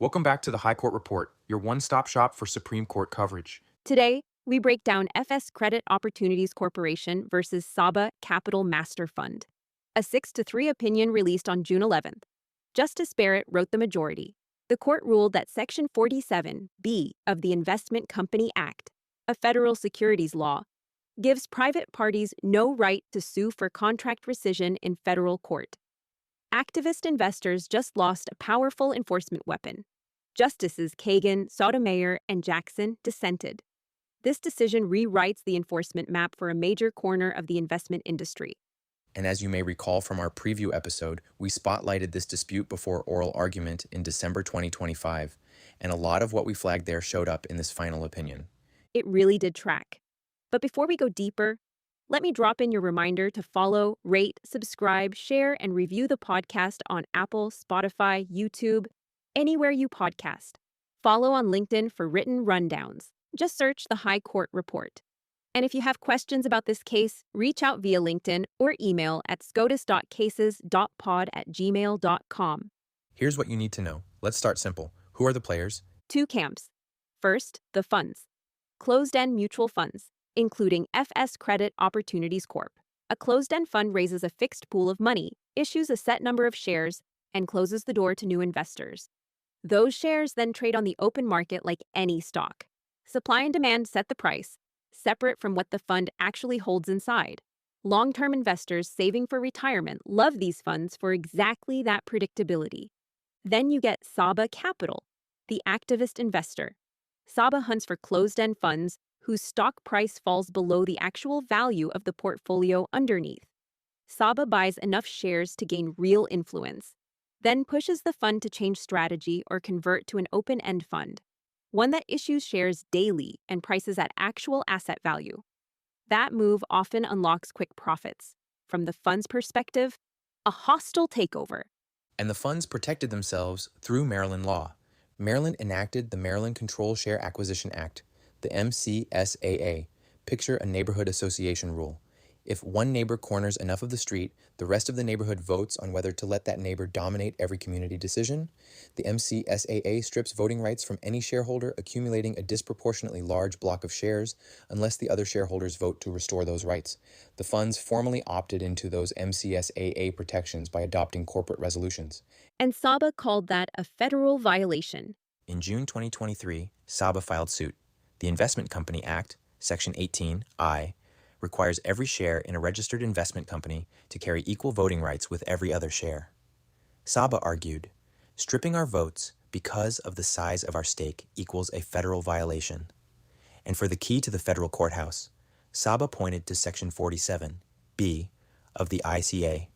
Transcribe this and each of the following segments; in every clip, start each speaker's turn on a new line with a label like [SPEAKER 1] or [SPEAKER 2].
[SPEAKER 1] Welcome back to the High Court Report, your one-stop shop for Supreme Court coverage.
[SPEAKER 2] Today, we break down FS Credit Opportunities Corporation versus Saba Capital Master Fund, a 6-3 opinion released on June 11th. Justice Barrett wrote the majority. The court ruled that Section 47(b) of the Investment Company Act, a federal securities law, gives private parties no right to sue for contract rescission in federal court. Activist investors just lost a powerful enforcement weapon. Justices Kagan, Sotomayor, and Jackson dissented. This decision rewrites the enforcement map for a major corner of the investment industry.
[SPEAKER 3] And as you may recall from our preview episode, we spotlighted this dispute before oral argument in December 2025, and a lot of what we flagged there showed up in this final opinion.
[SPEAKER 2] It really did track. But before we go deeper, let me drop in your reminder to follow, rate, subscribe, share, and review the podcast on Apple, Spotify, YouTube, anywhere you podcast. Follow on LinkedIn for written rundowns. Just search the High Court Report. And if you have questions about this case, reach out via LinkedIn or email at scotus.cases.pod@gmail.com.
[SPEAKER 3] Here's what you need to know. Let's start simple. Who are the players?
[SPEAKER 2] Two camps. First, the funds. Closed-end mutual funds, including FS Credit Opportunities Corp. A closed-end fund raises a fixed pool of money, issues a set number of shares, and closes the door to new investors. Those shares then trade on the open market like any stock. Supply and demand set the price, separate from what the fund actually holds inside. Long-term investors saving for retirement love these funds for exactly that predictability. Then you get Saba Capital, the activist investor. Saba hunts for closed-end funds whose stock price falls below the actual value of the portfolio underneath. Saba buys enough shares to gain real influence, then pushes the fund to change strategy or convert to an open-end fund, one that issues shares daily and prices at actual asset value. That move often unlocks quick profits. From the fund's perspective, a hostile takeover.
[SPEAKER 3] And the funds protected themselves through Maryland law. Maryland enacted the Maryland Control Share Acquisition Act, the MCSAA. Picture a neighborhood association rule. If one neighbor corners enough of the street, the rest of the neighborhood votes on whether to let that neighbor dominate every community decision. The MCSAA strips voting rights from any shareholder accumulating a disproportionately large block of shares unless the other shareholders vote to restore those rights. The funds formally opted into those MCSAA protections by adopting corporate resolutions.
[SPEAKER 2] And Saba called that a federal violation.
[SPEAKER 3] In June 2023, Saba filed suit. The Investment Company Act, Section 18I, requires every share in a registered investment company to carry equal voting rights with every other share. Saba argued, stripping our votes because of the size of our stake equals a federal violation. And for the key to the federal courthouse, Saba pointed to Section 47(b) of the ICA,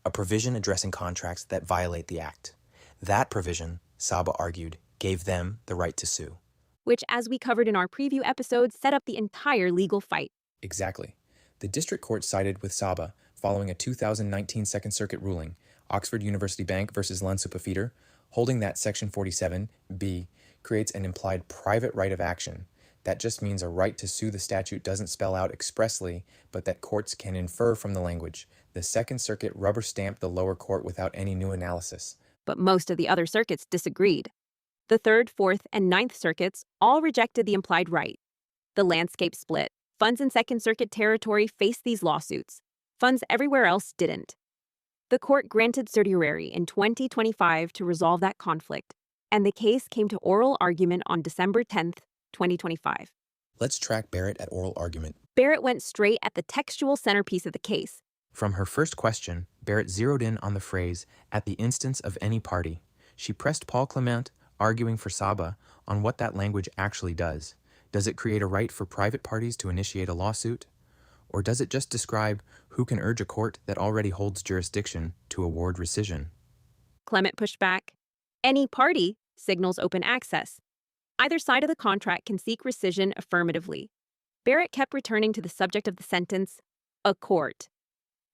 [SPEAKER 3] a provision addressing contracts that violate the act. That provision, Saba argued, gave them the right to sue.
[SPEAKER 2] Which, as we covered in our preview episode, set up the entire legal fight.
[SPEAKER 3] Exactly. The district court sided with Saba following a 2019 Second Circuit ruling, Oxford University Bank versus Lansupafeeder, holding that Section 47(b) creates an implied private right of action. That just means a right to sue the statute doesn't spell out expressly, but that courts can infer from the language. The Second Circuit rubber-stamped the lower court without any new analysis.
[SPEAKER 2] But most of the other circuits disagreed. The Third, Fourth, and Ninth Circuits all rejected the implied right. The landscape split. Funds in Second Circuit territory faced these lawsuits. Funds everywhere else didn't. The court granted certiorari in 2025 to resolve that conflict, and the case came to oral argument on December 10th, 2025.
[SPEAKER 3] Let's track Barrett at oral argument.
[SPEAKER 2] Barrett went straight at the textual centerpiece of the case.
[SPEAKER 3] From her first question, Barrett zeroed in on the phrase, "at the instance of any party." She pressed Paul Clement, arguing for Saba, on what that language actually does. Does it create a right for private parties to initiate a lawsuit? Or does it just describe who can urge a court that already holds jurisdiction to award rescission?
[SPEAKER 2] Clement pushed back. Any party signals open access. Either side of the contract can seek rescission affirmatively. Barrett kept returning to the subject of the sentence, a court.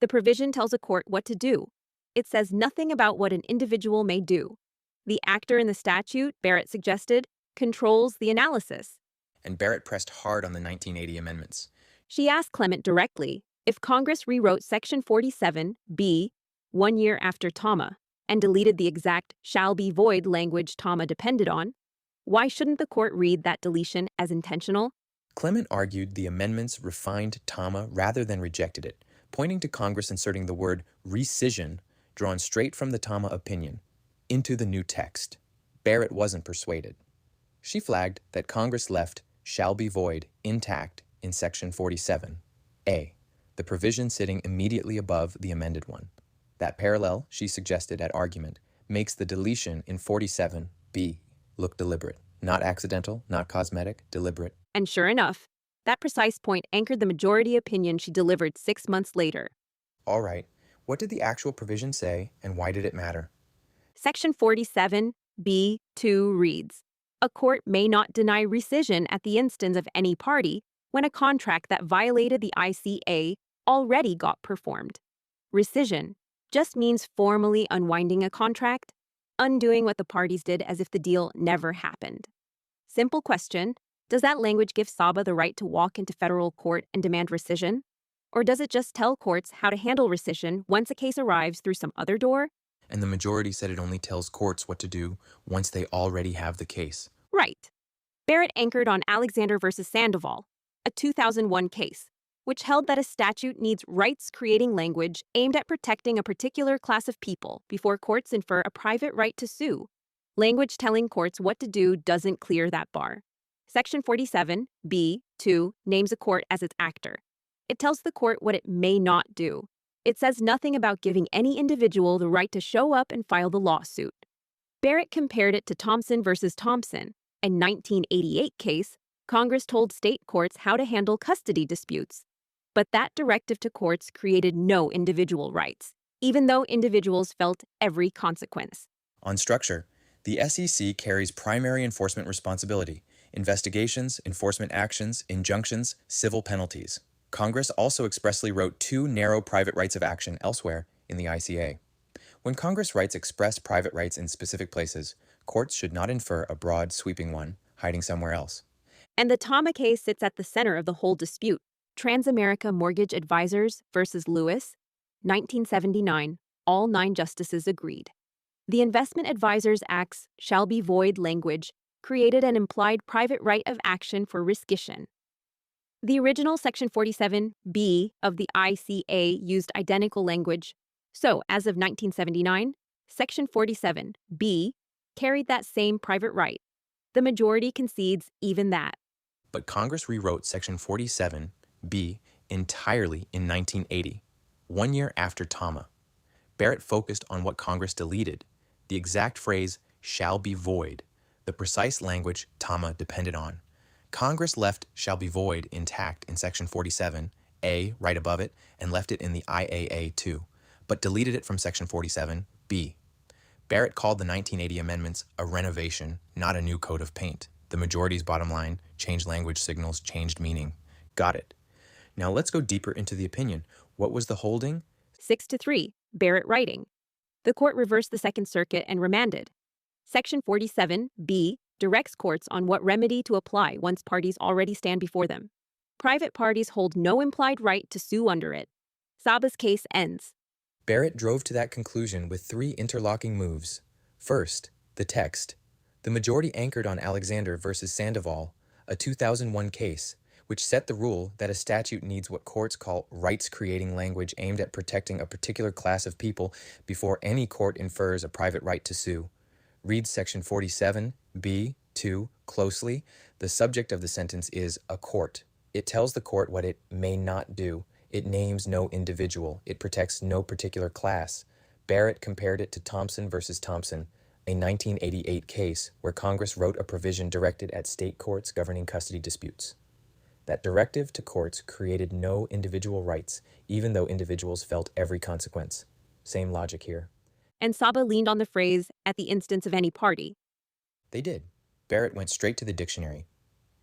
[SPEAKER 2] The provision tells a court what to do. It says nothing about what an individual may do. The actor in the statute, Barrett suggested, controls the analysis.
[SPEAKER 3] And Barrett pressed hard on the 1980 amendments.
[SPEAKER 2] She asked Clement directly if Congress rewrote Section 47(b) 1 year after Tama, and deleted the exact shall be void language Tama depended on, why shouldn't the court read that deletion as intentional?
[SPEAKER 3] Clement argued the amendments refined Tama rather than rejected it, pointing to Congress inserting the word rescission, drawn straight from the Tama opinion, into the new text. Barrett wasn't persuaded. She flagged that Congress left shall be void intact in Section 47A, the provision sitting immediately above the amended one. That parallel, she suggested at argument, makes the deletion in 47B look deliberate. Not accidental, not cosmetic, deliberate.
[SPEAKER 2] And sure enough, that precise point anchored the majority opinion she delivered 6 months later.
[SPEAKER 3] All right, what did the actual provision say, and why did it matter?
[SPEAKER 2] Section 47B(2) reads, "A court may not deny rescission at the instance of any party when a contract that violated the ICA already got performed." Rescission just means formally unwinding a contract, undoing what the parties did as if the deal never happened. Simple question, does that language give Saba the right to walk into federal court and demand rescission? Or does it just tell courts how to handle rescission once a case arrives through some other door?
[SPEAKER 3] And the majority said it only tells courts what to do once they already have the case.
[SPEAKER 2] Right. Barrett anchored on Alexander versus Sandoval, a 2001 case, which held that a statute needs rights-creating language aimed at protecting a particular class of people before courts infer a private right to sue. Language telling courts what to do doesn't clear that bar. Section 47B(2) names a court as its actor. It tells the court what it may not do. It says nothing about giving any individual the right to show up and file the lawsuit. Barrett compared it to Thompson versus Thompson, a 1988 case. Congress told state courts how to handle custody disputes. But that directive to courts created no individual rights, even though individuals felt every consequence.
[SPEAKER 3] On structure, the SEC carries primary enforcement responsibility: investigations, enforcement actions, injunctions, civil penalties. Congress also expressly wrote 2 narrow private rights of action elsewhere in the ICA. When Congress writes express private rights in specific places, courts should not infer a broad, sweeping one hiding somewhere else.
[SPEAKER 2] And the Tama case sits at the center of the whole dispute. Transamerica Mortgage Advisors versus Lewis, 1979, all 9 justices agreed. The Investment Advisors Act's shall be void language created an implied private right of action for rescission. The original Section 47B of the ICA used identical language, so as of 1979, Section 47B carried that same private right. The majority concedes even that.
[SPEAKER 3] But Congress rewrote Section 47B entirely in 1980, 1 year after Tama. Barrett focused on what Congress deleted, the exact phrase, shall be void, the precise language Tama depended on. Congress left shall be void intact in Section 47A right above it and left it in the IAA too, but deleted it from Section 47B. Barrett called the 1980 amendments a renovation, not a new coat of paint. The majority's bottom line, changed language signals, changed meaning. Got it. Now let's go deeper into the opinion. What was the holding?
[SPEAKER 2] 6-3, Barrett writing. The court reversed the Second Circuit and remanded. Section 47B directs courts on what remedy to apply once parties already stand before them. Private parties hold no implied right to sue under it. Saba's case ends.
[SPEAKER 3] Barrett drove to that conclusion with 3 interlocking moves. First, the text. The majority anchored on Alexander versus Sandoval, a 2001 case, which set the rule that a statute needs what courts call rights-creating language aimed at protecting a particular class of people before any court infers a private right to sue. Read Section 47B(2) closely. The subject of the sentence is a court. It tells the court what it may not do. It names no individual. It protects no particular class. Barrett compared it to Thompson versus Thompson, a 1988 case where Congress wrote a provision directed at state courts governing custody disputes. That directive to courts created no individual rights, even though individuals felt every consequence. Same logic here.
[SPEAKER 2] And Saba leaned on the phrase, at the instance of any party.
[SPEAKER 3] They did. Barrett went straight to the dictionary.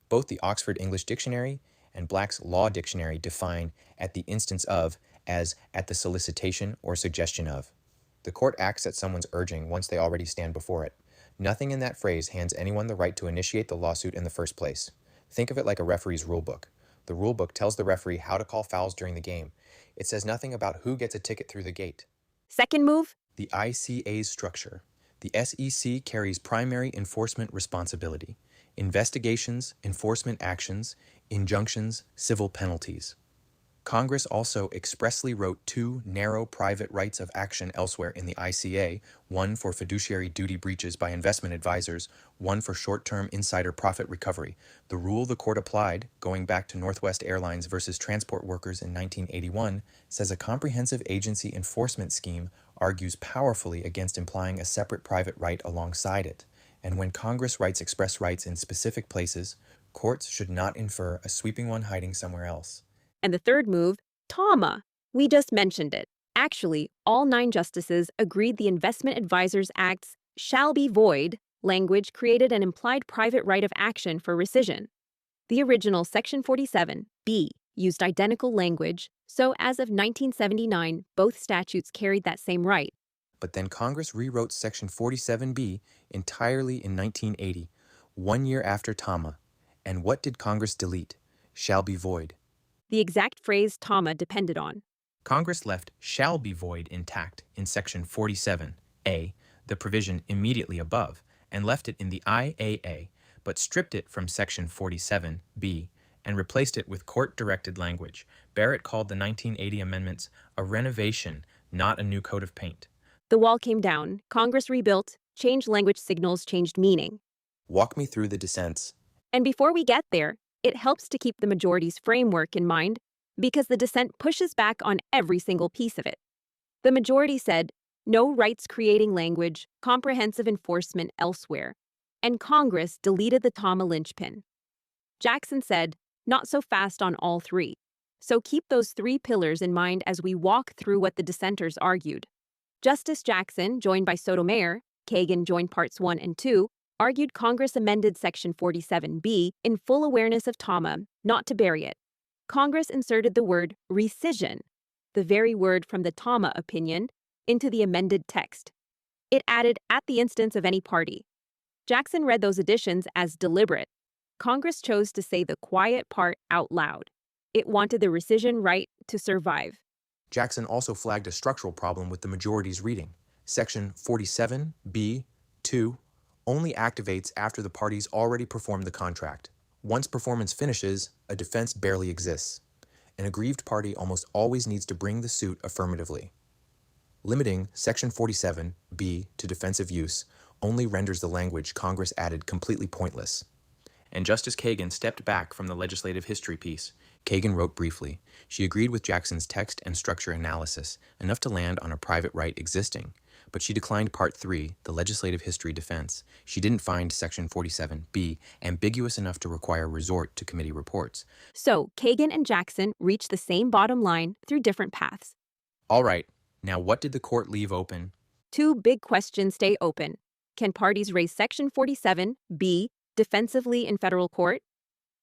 [SPEAKER 3] Both the Oxford English Dictionary and Black's Law Dictionary define at the instance of as at the solicitation or suggestion of. The court acts at someone's urging once they already stand before it. Nothing in that phrase hands anyone the right to initiate the lawsuit in the first place. Think of it like a referee's rulebook. The rulebook tells the referee how to call fouls during the game. It says nothing about who gets a ticket through the gate.
[SPEAKER 2] Second move,
[SPEAKER 3] The ICA's structure. The SEC carries primary enforcement responsibility. Investigations, enforcement actions, injunctions, civil penalties. Congress also expressly wrote two narrow private rights of action elsewhere in the ICA, one for fiduciary duty breaches by investment advisors, one for short-term insider profit recovery. The rule the court applied, going back to Northwest Airlines versus transport workers in 1981, says a comprehensive agency enforcement scheme argues powerfully against implying a separate private right alongside it. And when Congress writes express rights in specific places, courts should not infer a sweeping one hiding somewhere else.
[SPEAKER 2] And the third move, TAMA. We just mentioned it. Actually, all 9 justices agreed the Investment Advisors Act's shall be void language created an implied private right of action for rescission. The original Section 47(b) used identical language, so as of 1979, both statutes carried that same right.
[SPEAKER 3] But then Congress rewrote Section 47(b) entirely in 1980, 1 year after TAMA. And what did Congress delete? Shall be void.
[SPEAKER 2] The exact phrase TAMA depended on.
[SPEAKER 3] Congress left shall be void intact in Section 47(a), the provision immediately above, and left it in the IAA, but stripped it from Section 47(b) and replaced it with court-directed language. Barrett called the 1980 amendments a renovation, not a new coat of paint.
[SPEAKER 2] The wall came down, Congress rebuilt, changed language signals, changed meaning.
[SPEAKER 3] Walk me through the dissents.
[SPEAKER 2] And before we get there, it helps to keep the majority's framework in mind because the dissent pushes back on every single piece of it. The majority said, no rights-creating language, comprehensive enforcement elsewhere, and Congress deleted the TAMA linchpin. Jackson said, not so fast on all 3. So keep those 3 pillars in mind as we walk through what the dissenters argued. Justice Jackson, joined by Sotomayor, Kagan joined parts 1 and 2, argued Congress amended Section 47(b) in full awareness of TAMA, not to bury it. Congress inserted the word rescission, the very word from the TAMA opinion, into the amended text. It added at the instance of any party. Jackson read those additions as deliberate. Congress chose to say the quiet part out loud. It wanted the rescission right to survive.
[SPEAKER 3] Jackson also flagged a structural problem with the majority's reading. Section 47(b)(2) only activates after the parties already performed the contract. Once performance finishes, a defense barely exists. An aggrieved party almost always needs to bring the suit affirmatively. Limiting Section 47(b) to defensive use only renders the language Congress added completely pointless. And Justice Kagan stepped back from the legislative history piece. Kagan wrote briefly. She agreed with Jackson's text and structure analysis, enough to land on a private right existing. But she declined Part 3, the legislative history defense. She didn't find Section 47(b) ambiguous enough to require resort to committee reports.
[SPEAKER 2] So, Kagan and Jackson reached the same bottom line through different paths.
[SPEAKER 3] All right, now what did the court leave open?
[SPEAKER 2] 2 big questions stay open. Can parties raise Section 47(b) defensively in federal court?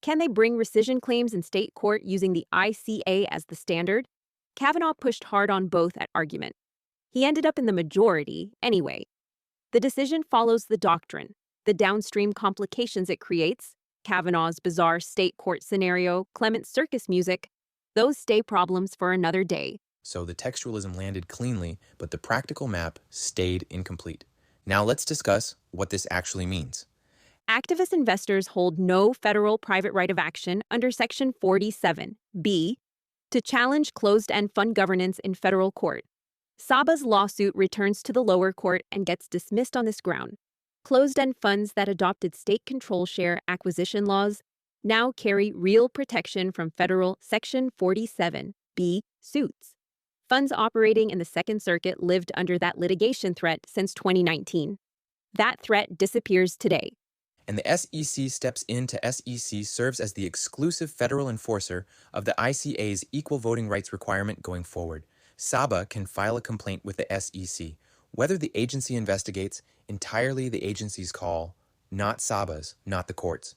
[SPEAKER 2] Can they bring rescission claims in state court using the ICA as the standard? Kavanaugh pushed hard on both at argument. He ended up in the majority anyway. The decision follows the doctrine, the downstream complications it creates, Kavanaugh's bizarre state court scenario, Clement's circus music, those stay problems for another day.
[SPEAKER 3] So the textualism landed cleanly, but the practical map stayed incomplete. Now let's discuss what this actually means.
[SPEAKER 2] Activist investors hold no federal private right of action under Section 47(b) to challenge closed-end fund governance in federal court. Saba's lawsuit returns to the lower court and gets dismissed on this ground. Closed-end funds that adopted state control share acquisition laws now carry real protection from federal Section 47(b) suits. Funds operating in the Second Circuit lived under that litigation threat since 2019. That threat disappears today.
[SPEAKER 3] And the SEC steps in to SEC serves as the exclusive federal enforcer of the ICA's equal voting rights requirement going forward. Saba can file a complaint with the SEC. Whether the agency investigates, entirely the agency's call, not Saba's, not the court's.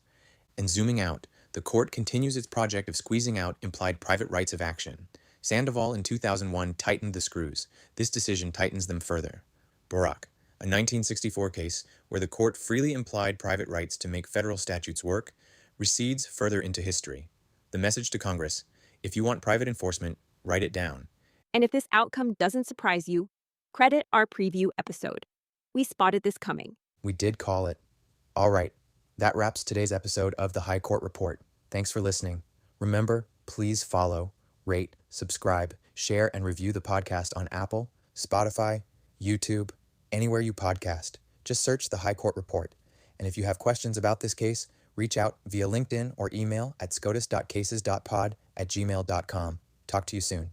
[SPEAKER 3] And zooming out, the court continues its project of squeezing out implied private rights of action. Sandoval in 2001 tightened the screws. This decision tightens them further. Barack, a 1964 case where the court freely implied private rights to make federal statutes work, recedes further into history. The message to Congress: if you want private enforcement, write it down.
[SPEAKER 2] And if this outcome doesn't surprise you, Credit our preview episode. We spotted this coming.
[SPEAKER 3] We did call it. All right, that wraps today's episode of the High Court Report. Thanks for listening. Remember, please follow, rate, subscribe, share, and review the podcast on Apple, Spotify, YouTube, anywhere you podcast. Just search the High Court Report. And if you have questions about this case, reach out via LinkedIn or email at scotus.cases.pod@gmail.com. Talk to you soon.